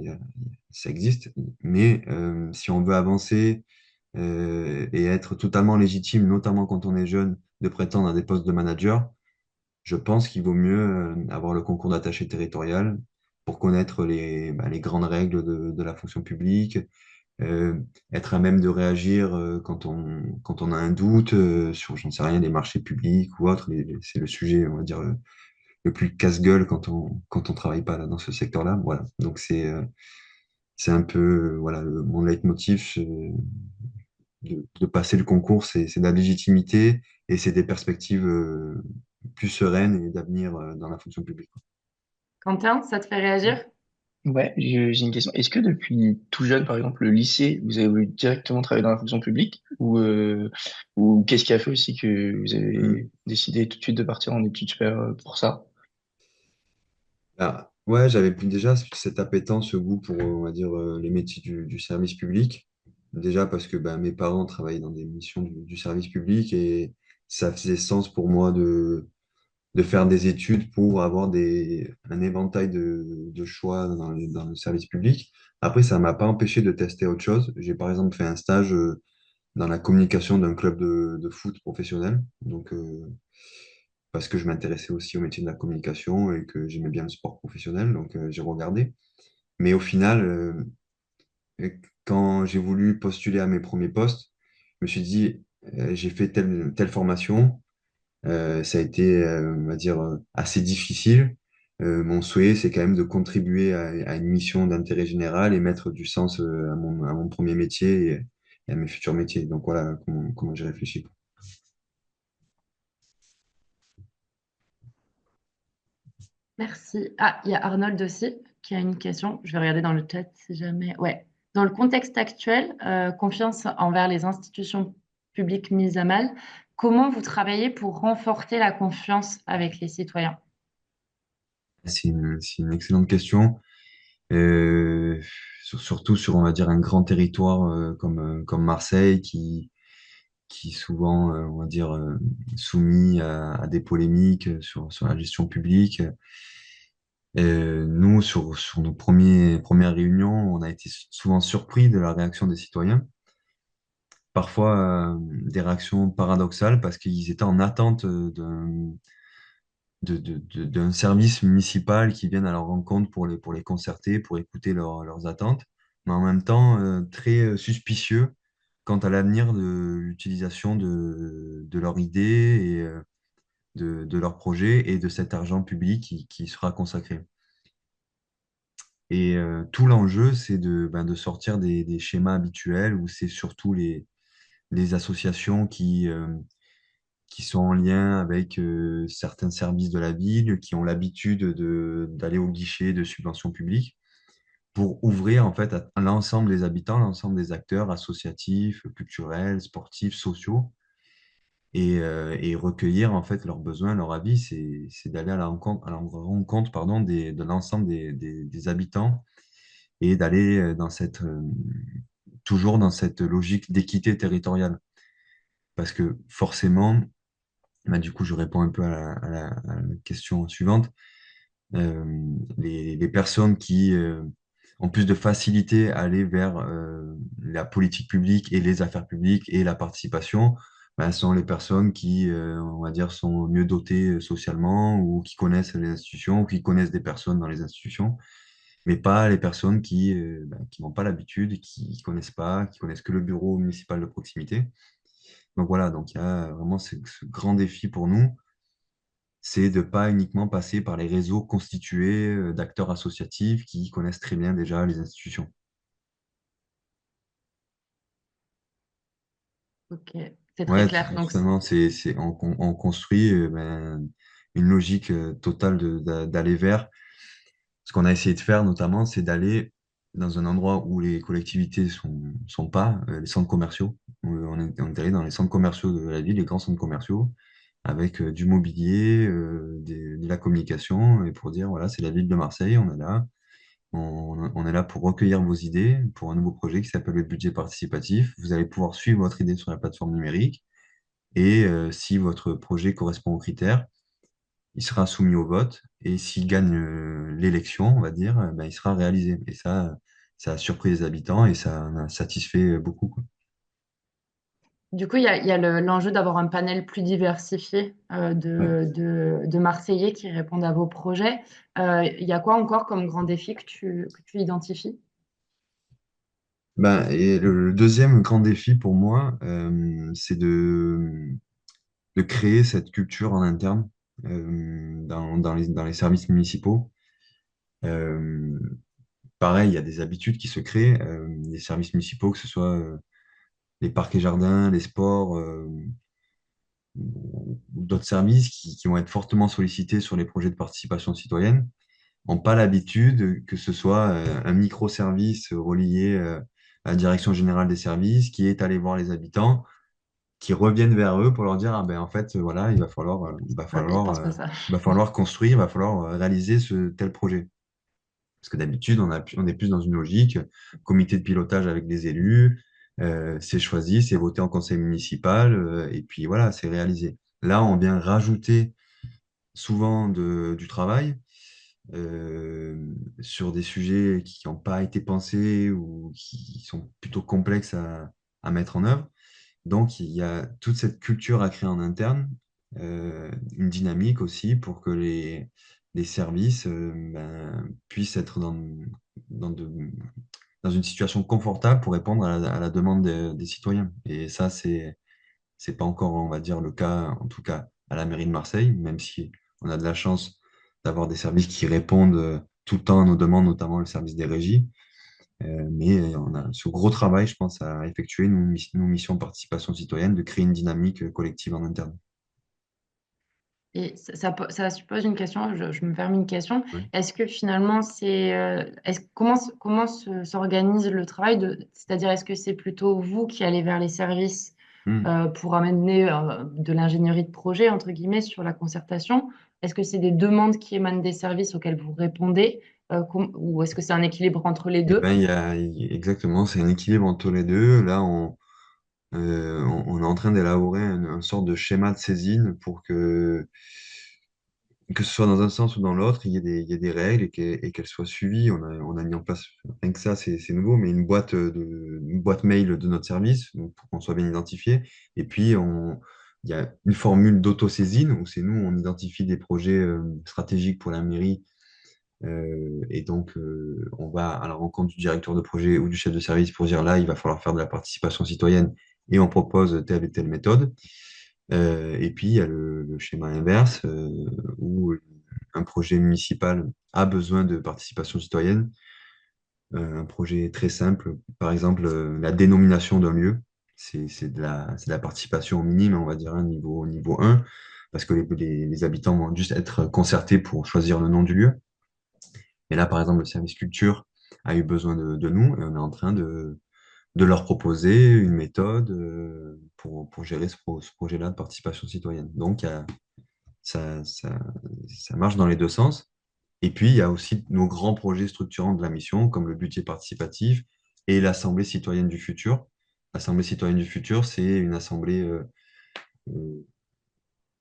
ça existe, mais si on veut avancer et être totalement légitime, notamment quand on est jeune, de prétendre à des postes de manager, je pense qu'il vaut mieux avoir le concours d'attaché territorial pour connaître les grandes règles de la fonction publique, euh, être à même de réagir quand on a un doute sur, j'en sais rien, les marchés publics ou autre. C'est le sujet, on va dire, le plus casse-gueule quand on travaille pas là, dans ce secteur-là. Voilà. Donc c'est un peu voilà, mon leitmotiv de passer le concours, c'est de la légitimité et c'est des perspectives plus sereines et d'avenir dans la fonction publique. Quentin, ça te fait réagir? Ouais, j'ai une question. Est-ce que depuis tout jeune, par exemple, le lycée, vous avez voulu directement travailler dans la fonction publique ou qu'est-ce qui a fait aussi que vous Mm. avez décidé tout de suite de partir en études supérieures pour ça? Ah, ouais, j'avais déjà cette appétence, ce goût pour, on va dire, les métiers du service public. Déjà parce que mes parents travaillaient dans des missions du service public et ça faisait sens pour moi de faire des études pour avoir un éventail de choix dans le service public. Après, ça ne m'a pas empêché de tester autre chose. J'ai par exemple fait un stage dans la communication d'un club de foot professionnel. Donc, parce que je m'intéressais aussi au métier de la communication et que j'aimais bien le sport professionnel. Donc, j'ai regardé. Mais au final, quand j'ai voulu postuler à mes premiers postes, je me suis dit, j'ai fait telle formation. Ça a été, on va dire, assez difficile. Mon souhait, c'est quand même de contribuer à une mission d'intérêt général et mettre du sens à mon premier métier et à mes futurs métiers. Donc voilà comment j'ai réfléchi. Merci. Ah, il y a Arnold aussi qui a une question. Je vais regarder dans le chat si jamais. Ouais. Dans le contexte actuel, confiance envers les institutions publiques mises à mal, comment vous travaillez pour renforcer la confiance avec les citoyens? C'est une excellente question. Euh, Surtout sur, on va dire, un grand territoire comme Marseille, qui est souvent, on va dire, soumis à des polémiques sur la gestion publique. Nous, sur nos premières réunions, on a été souvent surpris de la réaction des citoyens. Parfois, des réactions paradoxales parce qu'ils étaient en attente d'un service municipal qui vienne à leur rencontre pour les concerter, pour écouter leurs attentes, mais en même temps très suspicieux quant à l'avenir de l'utilisation de leur idée et de leur projet et de cet argent public qui sera consacré. Et tout l'enjeu, c'est de sortir des schémas habituels où c'est surtout les associations qui sont en lien avec certains services de la ville, qui ont l'habitude d'aller au guichet de subventions publiques pour ouvrir en fait à l'ensemble des habitants, l'ensemble des acteurs associatifs, culturels, sportifs, sociaux, et recueillir en fait leurs besoins, leurs avis. C'est d'aller à la rencontre pardon, de l'ensemble des habitants et d'aller toujours dans cette logique d'équité territoriale. Parce que forcément, bah, du coup, je réponds un peu à la question suivante. Euh, les personnes qui ont plus de facilité à aller vers la politique publique et les affaires publiques et la participation, bah, sont les personnes qui, on va dire, sont mieux dotées socialement ou qui connaissent les institutions ou qui connaissent des personnes dans les institutions, mais pas les personnes qui n'ont pas l'habitude, qui connaissent pas, qui connaissent que le bureau municipal de proximité. Donc voilà, donc il y a vraiment ce grand défi pour nous, c'est de pas uniquement passer par les réseaux constitués d'acteurs associatifs qui connaissent très bien déjà les institutions. Ok, c'est très Ouais, clair. Donc, totalement, on construit une logique totale d'aller vers. Ce qu'on a essayé de faire notamment, c'est d'aller dans un endroit où les collectivités sont pas, les centres commerciaux. On est allé dans les centres commerciaux de la ville, les grands centres commerciaux, avec du mobilier, de la communication, et pour dire, voilà, c'est la ville de Marseille, on est là. On est là pour recueillir vos idées pour un nouveau projet qui s'appelle le budget participatif. Vous allez pouvoir suivre votre idée sur la plateforme numérique et si votre projet correspond aux critères, il sera soumis au vote et s'il gagne l'élection, on va dire, ben, il sera réalisé. Et ça a surpris les habitants et ça en a satisfait beaucoup, quoi. du coup, il y a l'enjeu d'avoir un panel plus diversifié Ouais. de Marseillais qui répondent à vos projets. Il y a quoi encore comme grand défi que tu identifies? Ben, et le deuxième grand défi pour moi, c'est de créer cette culture en interne dans les services municipaux. Euh, Pareil, il y a des habitudes qui se créent, les services municipaux, que ce soit les parcs et jardins, les sports, ou d'autres services qui vont être fortement sollicités sur les projets de participation citoyenne, n'ont pas l'habitude que ce soit un microservice relié à la direction générale des services qui est allé voir les habitants, qui reviennent vers eux pour leur dire, ah ben, en fait, voilà, Ouais, ils pensent pas ça. il va falloir construire, il va falloir réaliser ce tel projet. Parce que d'habitude, on est plus dans une logique, comité de pilotage avec des élus, c'est choisi, c'est voté en conseil municipal, et puis voilà, c'est réalisé. Là, on vient rajouter souvent du travail sur des sujets qui n'ont pas été pensés ou qui sont plutôt complexes à mettre en œuvre. Donc, il y a toute cette culture à créer en interne, une dynamique aussi pour que les services puissent être dans, de- dans une situation confortable pour répondre à la demande des citoyens. Et ça, c'est pas encore, on va dire, le cas, en tout cas à la mairie de Marseille, même si on a de la chance d'avoir des services qui répondent tout le temps à nos demandes, notamment le service des régies. Mais on a ce gros travail, je pense, à effectuer, nos missions de participation citoyenne, de créer une dynamique collective en interne. Et ça suppose une question, je me permets une question. Ouais. Est-ce que finalement, comment s'organise le travail c'est-à-dire est-ce que c'est plutôt vous qui allez vers les services Hmm. pour amener de l'ingénierie de projet, entre guillemets, sur la concertation? Est-ce que c'est des demandes qui émanent des services auxquels vous répondez, ou est-ce que c'est un équilibre entre les Eh deux? ben, exactement, c'est un équilibre entre les deux. Là, on est en train d'élaborer un sorte de schéma de saisine pour que ce soit dans un sens ou dans l'autre, il y ait des règles et qu'elles soient suivies. On a mis en place, rien que ça, c'est nouveau, mais une boîte mail de notre service donc pour qu'on soit bien identifié. Et puis, il y a une formule d'autosaisine où c'est nous, on identifie des projets stratégiques pour la mairie. Et donc, on va à la rencontre du directeur de projet ou du chef de service pour dire là, il va falloir faire de la participation citoyenne et on propose telle et telle méthode. Et puis, il y a le schéma inverse où un projet municipal a besoin de participation citoyenne. Un projet très simple, par exemple, la dénomination d'un lieu, c'est de la participation au minimum, on va dire, un niveau 1, parce que les habitants vont juste être concertés pour choisir le nom du lieu. Et là, par exemple, le service culture a eu besoin de nous et on est en train de leur proposer une méthode pour gérer ce projet-là de participation citoyenne. Donc, ça, ça, ça marche dans les deux sens. Et puis, il y a aussi nos grands projets structurants de la mission, comme le budget participatif et l'Assemblée citoyenne du futur. L'Assemblée citoyenne du futur, c'est une assemblée euh,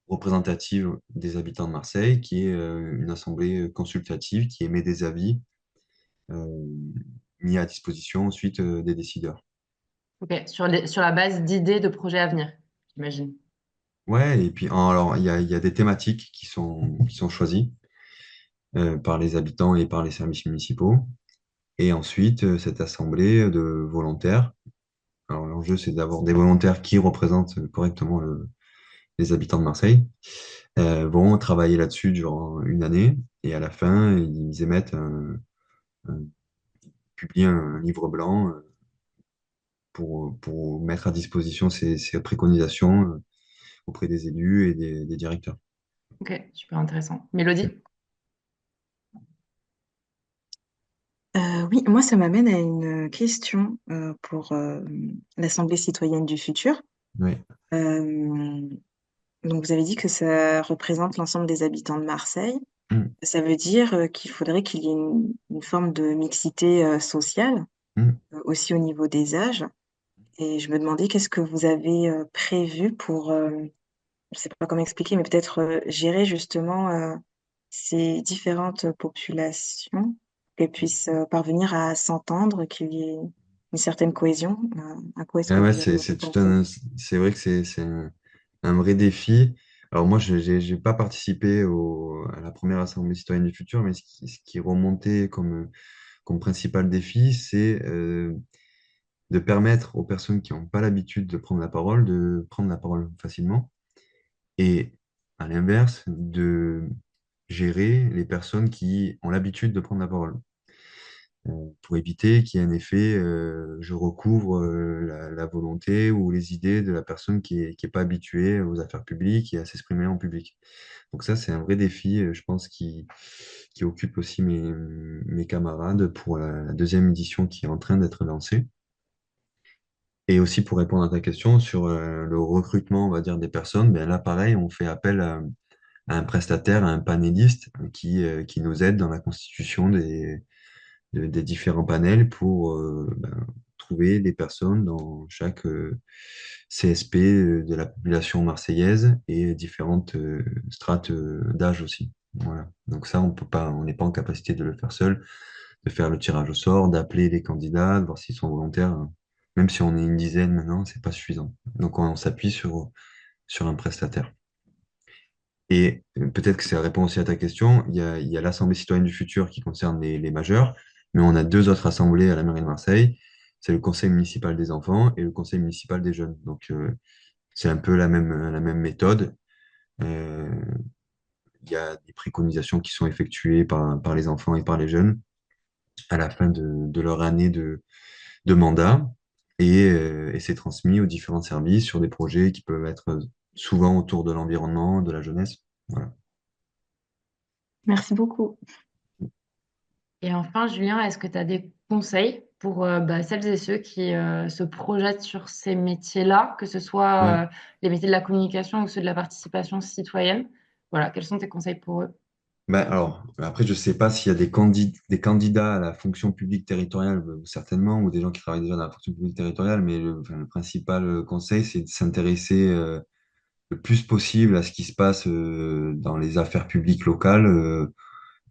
représentative des habitants de Marseille, qui est une assemblée consultative qui émet des avis euh, mis à disposition ensuite des décideurs. Ok, sur la base d'idées de projets à venir, j'imagine. Ouais, et puis alors il y a des thématiques qui sont choisies par les habitants et par les services municipaux. Et ensuite, cette assemblée de volontaires. Alors l'enjeu, c'est d'avoir des volontaires qui représentent correctement les habitants de Marseille, vont travailler là-dessus durant une année. Et à la fin, ils un- publient un livre blanc pour mettre à disposition ces préconisations auprès des élus et des directeurs. Ok, super intéressant. Mélodie? Oui, moi, ça m'amène à une question pour l'Assemblée citoyenne du futur. Oui. Euh, donc, vous avez dit que ça représente l'ensemble des habitants de Marseille. Mm, Ça veut dire qu'il faudrait qu'il y ait une forme de mixité sociale, mm. aussi au niveau des âges. Et je me demandais qu'est-ce que vous avez prévu pour, je sais pas comment expliquer, mais peut-être gérer justement ces différentes populations, qu'elles puissent parvenir à s'entendre, qu'il y ait une certaine cohésion. À quoi est-ce que Ah ouais, vous avez pensé? c'est vrai que c'est un vrai défi. Alors moi, j'ai pas participé à la première Assemblée citoyenne du futur, mais ce qui remontait comme principal défi, c'est de permettre aux personnes qui n'ont pas l'habitude de prendre la parole, de prendre la parole facilement. Et à l'inverse, de gérer les personnes qui ont l'habitude de prendre la parole. Pour éviter qu'il y ait un effet je recouvre la volonté ou les idées de la personne qui est pas habituée aux affaires publiques et à s'exprimer en public. Donc ça, c'est un vrai défi, je pense, qui occupe aussi mes camarades pour la deuxième édition qui est en train d'être lancée. Et aussi pour répondre à ta question sur le recrutement, on va dire, des personnes, ben là, pareil, on fait appel à un prestataire, à un panéliste qui nous aide dans la constitution des différents panels pour trouver des personnes dans chaque CSP de la population marseillaise et différentes strates d'âge aussi. Voilà. Donc ça, on peut pas, on n'est pas en capacité de le faire seul, de faire le tirage au sort, d'appeler les candidats, de voir s'ils sont volontaires. Même si on est une dizaine maintenant, c'est pas suffisant. Donc on s'appuie sur un prestataire. Et peut-être que ça répond aussi à ta question. Il y a l'Assemblée citoyenne du futur qui concerne les majeurs, mais on a deux autres assemblées à la mairie de Marseille. C'est le conseil municipal des enfants et le conseil municipal des jeunes. Donc, c'est un peu la même méthode. Euh, il y a des préconisations qui sont effectuées par les enfants et par les jeunes à la fin de leur année de mandat et c'est transmis aux différents services sur des projets qui peuvent être souvent autour de l'environnement, de la jeunesse. Voilà. Merci beaucoup. Et enfin, Julien, est-ce que tu as des conseils pour celles et ceux qui se projettent sur ces métiers-là, que ce Ouais. soit les métiers de la communication ou ceux de la participation citoyenne? Voilà, quels sont tes conseils pour eux? Ben, alors, après, je ne sais pas s'il y a des candidats à la fonction publique territoriale, certainement, ou des gens qui travaillent déjà dans la fonction publique territoriale, mais enfin, le principal conseil, c'est de s'intéresser le plus possible à ce qui se passe dans les affaires publiques locales,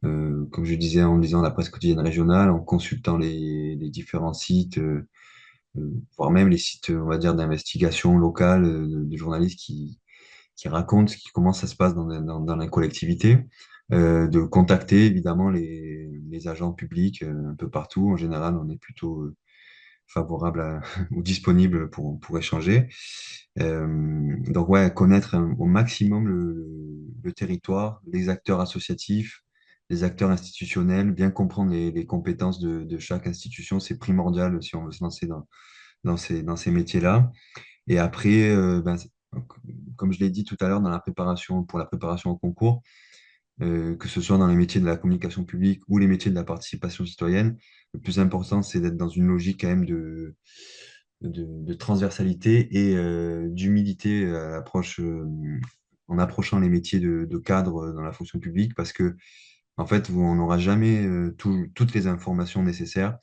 comme je disais, en lisant la presse quotidienne régionale, en consultant les différents sites, voire même les sites, on va dire, d'investigation locale, de journalistes qui racontent comment ça se passe dans la collectivité, de contacter évidemment les agents publics un peu partout. En général, on est plutôt favorable ou disponible pour échanger. Donc ouais, connaître au maximum le territoire, les acteurs associatifs, les acteurs institutionnels, bien comprendre les compétences de chaque institution, c'est primordial si on veut se lancer dans ces métiers-là. Et après, comme je l'ai dit tout à l'heure, pour la préparation au concours, que ce soit dans les métiers de la communication publique ou les métiers de la participation citoyenne, le plus important, c'est d'être dans une logique quand même de transversalité et d'humilité en approchant les métiers de cadre dans la fonction publique, parce que en fait, on n'aura jamais toutes les informations nécessaires.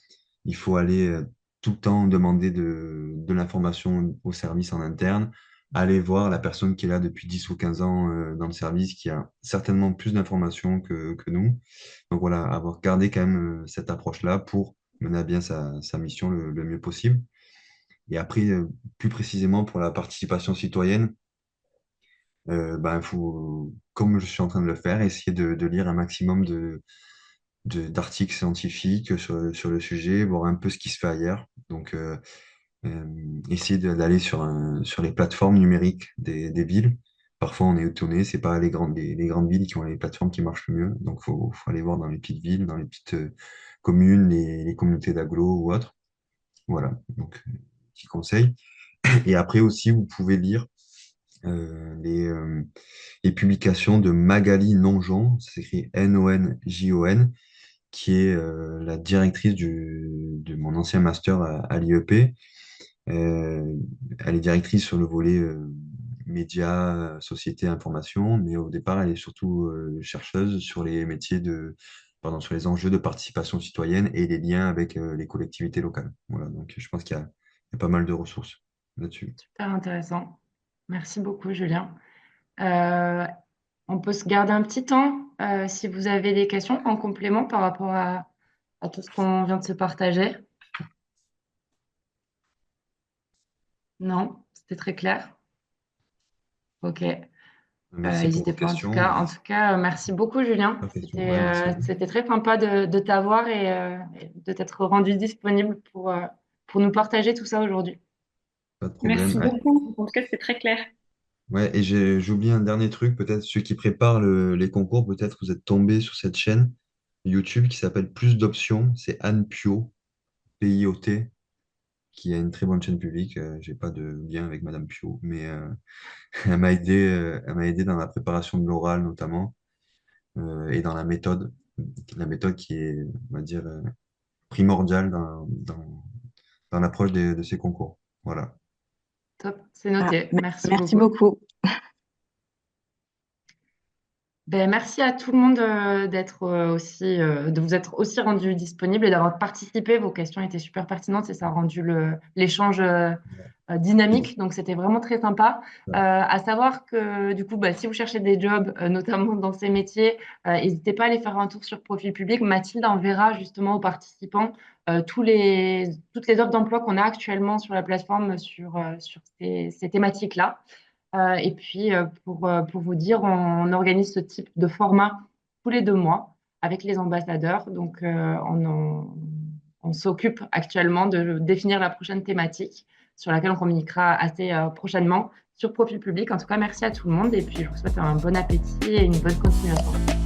Il faut aller tout le temps demander de l'information au service en interne, aller voir la personne qui est là depuis 10 ou 15 ans dans le service, qui a certainement plus d'informations que nous. Donc voilà, avoir gardé quand même cette approche-là pour mener à bien sa mission le mieux possible. Et après, plus précisément pour la participation citoyenne, il faut, comme je suis en train de le faire, essayer de lire un maximum d'articles scientifiques sur le sujet, voir un peu ce qui se fait ailleurs. Donc, essayer d'aller sur les plateformes numériques des villes. Parfois, on est étonné, c'est pas les grandes villes qui ont les plateformes qui marchent le mieux. Donc, faut aller voir dans les petites villes, dans les petites communes, les communautés d'agglo ou autres. Voilà, donc, petit conseil. Et après aussi, vous pouvez lire les publications de Magali Nonjon, ça s'écrit Nonjon, qui est la directrice de mon ancien master à l'IEP. Elle est directrice sur le volet médias, société, information, mais au départ, elle est surtout chercheuse sur les sur les enjeux de participation citoyenne et les liens avec les collectivités locales. Voilà, donc je pense qu'il y a pas mal de ressources là-dessus. Super intéressant. Merci beaucoup, Julien. Euh, on peut se garder un petit temps si vous avez des questions en complément par rapport à tout ce qu'on vient de se partager. Non, c'était très clair. Ok. Merci pour N'hésitez vos pas en tout questions. cas. En tout cas, merci beaucoup, Julien. Pas de questions. Ouais, merci à vous. C'était très sympa de t'avoir et de t'être rendu disponible pour nous partager tout ça aujourd'hui. Pas de problème. Merci beaucoup. En tout cas, c'est très clair. Ouais, et j'ai oublié un dernier truc, peut-être ceux qui préparent les concours, peut-être vous êtes tombés sur cette chaîne YouTube qui s'appelle Plus d'options. C'est Anne Pio, Piot, qui a une très bonne chaîne publique. J'ai pas de lien avec Madame Pio, mais elle m'a aidé dans la préparation de l'oral notamment et dans la méthode qui est, on va dire, primordiale dans l'approche de ces concours. Voilà. Top, c'est Ah, noté. Merci merci beaucoup. beaucoup. Ben, merci à tout le monde de vous être aussi rendu disponible et d'avoir participé. Vos questions étaient super pertinentes et ça a rendu l'échange dynamique. Donc, c'était vraiment très sympa. À savoir que, du coup, si vous cherchez des jobs, notamment dans ces métiers, n'hésitez pas à aller faire un tour sur Profil Public. Mathilde enverra justement aux participants toutes les offres d'emploi qu'on a actuellement sur la plateforme sur ces thématiques-là. Et puis, pour vous dire, on organise ce type de format tous les 2 mois avec les ambassadeurs. Donc, on s'occupe actuellement de définir la prochaine thématique sur laquelle on communiquera assez prochainement. sur Profil Public. En tout cas, merci à tout le monde et puis je vous souhaite un bon appétit et une bonne continuation.